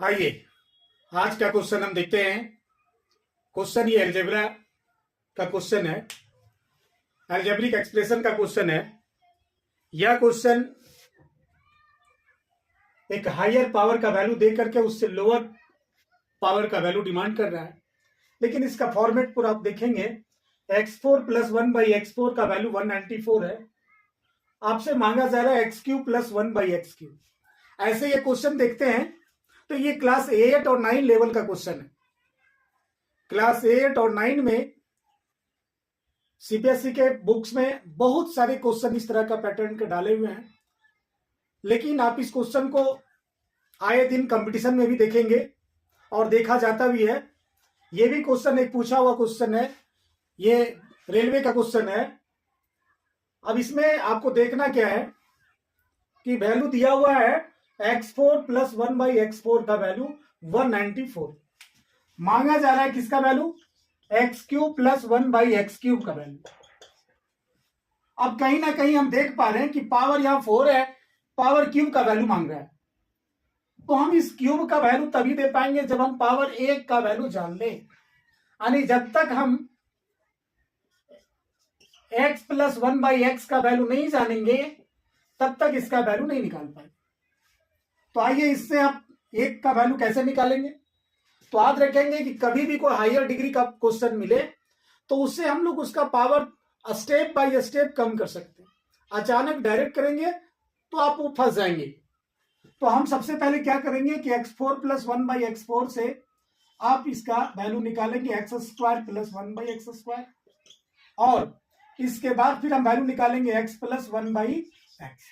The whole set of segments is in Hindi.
आइए आज का क्वेश्चन हम देखते हैं। क्वेश्चन ये अलजेब्रा का क्वेश्चन है, अलजेब्रिक एक्सप्रेशन का क्वेश्चन है। यह क्वेश्चन एक हायर पावर का वैल्यू दे करके उससे लोअर पावर का वैल्यू डिमांड कर रहा है, लेकिन इसका फॉर्मेट पूरा आप देखेंगे। x4 प्लस 1 बाई x4 का वैल्यू 194 है। आपसे मांगा जा रहा है x3 प्लस 1 बाई x3। ऐसे ये क्वेश्चन देखते हैं तो ये क्लास 8 और 9 लेवल का क्वेश्चन है। क्लास 8 और 9 में सीबीएसई के बुक्स में बहुत सारे क्वेश्चन इस तरह का पैटर्न के डाले हुए हैं, लेकिन आप इस क्वेश्चन को आए दिन कंपटीशन में भी देखेंगे और देखा जाता भी है। ये भी क्वेश्चन एक पूछा हुआ क्वेश्चन है, ये रेलवे का क्वेश्चन है। अब इसमें आपको देखना क्या है कि वैल्यू दिया हुआ है x4 प्लस 1 बाई x4 का वैल्यू 194। मांगा जा रहा है किसका value? x3 plus 1 by x3 का वैल्यू। अब कहीं ना कहीं हम देख पा रहे हैं कि पावर यहां 4 है, पावर क्यूब का वैल्यू मांग रहा है। तो हम इस क्यूब का वैल्यू तभी दे पाएंगे जब हम पावर 1 का वैल्यू जान लें। यानी जब तक हम x प्लस 1 बाई एक्स का वैल्यू नहीं जानेंगे तब तक इसका वैल्यू नहीं निकाल पाए। तो आइए इससे आप 1 का वैल्यू कैसे निकालेंगे। तो याद रखेंगे कि कभी भी कोई हायर डिग्री का क्वेश्चन मिले तो उससे हम लोग उसका पावर स्टेप बाय स्टेप कम कर सकते हैं। अचानक डायरेक्ट करेंगे तो आप वो फंस जाएंगे। तो हम सबसे पहले क्या करेंगे कि x4 प्लस 1 बाई x4 से आप इसका वैल्यू निकालेंगे x² प्लस 1 बाई x², और इसके बाद फिर हम वैल्यू निकालेंगे x प्लस 1 बाई एक्स।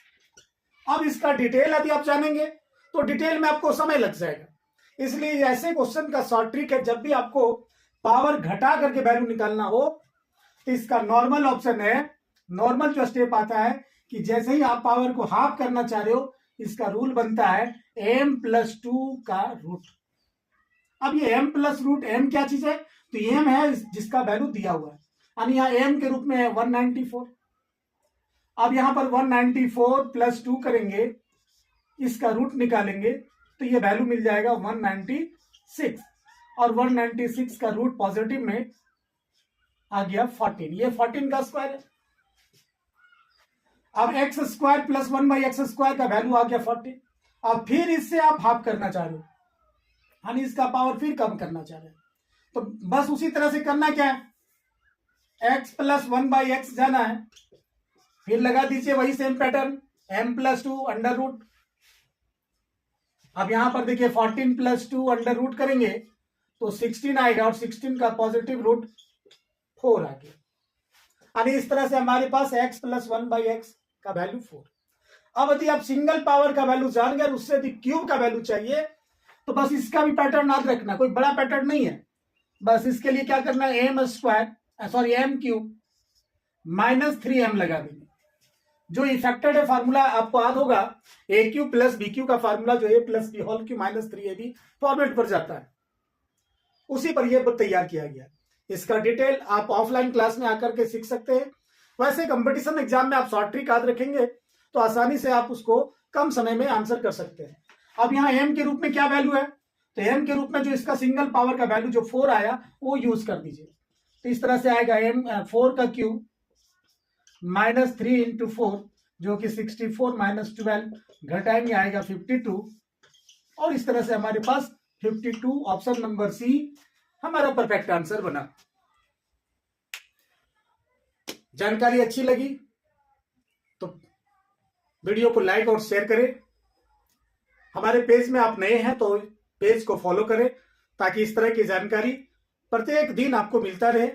अब इसका डिटेल यदि आप जानेंगे तो डिटेल में आपको समय लग जाएगा। इसलिए ऐसे क्वेश्चन का शॉर्ट ट्रिक है, जब भी आपको पावर घटा करके वैल्यू निकालना हो तो इसका नॉर्मल ऑप्शन है। नॉर्मल जो स्टेप आता है कि जैसे ही आप पावर को हाफ करना चाह रहे हो, इसका रूल बनता है m प्लस 2 का रूट। अब ये m प्लस रूट, m क्या चीज है? तो m है जिसका वैल्यू दिया हुआ है, यानी यहाँ m के रूप में है 194। अब यहां पर 194 प्लस 2 करेंगे, इसका रूट निकालेंगे तो ये वैल्यू मिल जाएगा 196, और 196 का रूट पॉजिटिव में आ गया 14। ये 14 का स्क्वायर है। अब x² प्लस 1 बाई x² का वैल्यू आ गया 14। अब फिर इससे आप हाफ करना चाह रहे हो, यानी इसका पावर फिर कम करना चाह रहे हैं। तो बस उसी तरह से करना क्या है, x प्लस 1 बाई एक्स जाना है, फिर लगा दीजिए वही same pattern m plus 2 under root. अब यहां पर देखिए 14 प्लस 2 अंडर रूट करेंगे तो 16 आएगा, और 16 का पॉजिटिव रूट 4 आ गया। यानी इस तरह से हमारे पास x प्लस 1 बाई एक्स का वैल्यू 4। अब यदि आप सिंगल पावर का वैल्यू जान गए और उससे यदि क्यूब का वैल्यू चाहिए तो बस इसका भी पैटर्न याद रखना, कोई बड़ा पैटर्न नहीं है। बस इसके लिए क्या करना है, m³ माइनस 3m लगा देंगे। जो इफेक्टेड है फार्मूला आपको याद होगा, a³ प्लस bq का फार्मूला जो a plus b whole cube minus 3ab format पर जाता है, उसी पर यह तैयार किया गया। इसका डिटेल आप ऑफलाइन क्लास में आकर के सीख सकते हैं। वैसे कंपटीशन एग्जाम में आप शॉर्ट ट्रिक याद रखेंगे तो आसानी से आप उसको कम समय में आंसर कर सकते हैं। अब यहाँ m के रूप में क्या वैल्यू है, तो m के रूप में जो इसका सिंगल पावर का वैल्यू जो 4 आया वो यूज कर दीजिए। तो इस तरह से आएगा m4 का क्यूब माइनस 3 इंटू 4 जो कि 64 माइनस 12 घटाएंगे आएगा 52, और इस तरह से हमारे पास 52 ऑप्शन नंबर सी हमारा परफेक्ट आंसर बना। जानकारी अच्छी लगी तो वीडियो को लाइक और शेयर करें। हमारे पेज में आप नए हैं तो पेज को फॉलो करें ताकि इस तरह की जानकारी प्रत्येक दिन आपको मिलता रहे।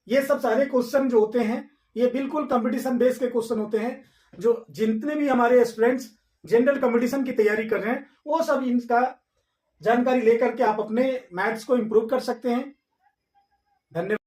ये सब सारे क्वेश्चन जो होते हैं ये बिल्कुल कंपटीशन बेस के क्वेश्चन होते हैं। जो जितने भी हमारे स्टूडेंट्स जनरल कंपटीशन की तैयारी कर रहे हैं वो सब इनका जानकारी लेकर के आप अपने मैथ्स को इंप्रूव कर सकते हैं। धन्यवाद।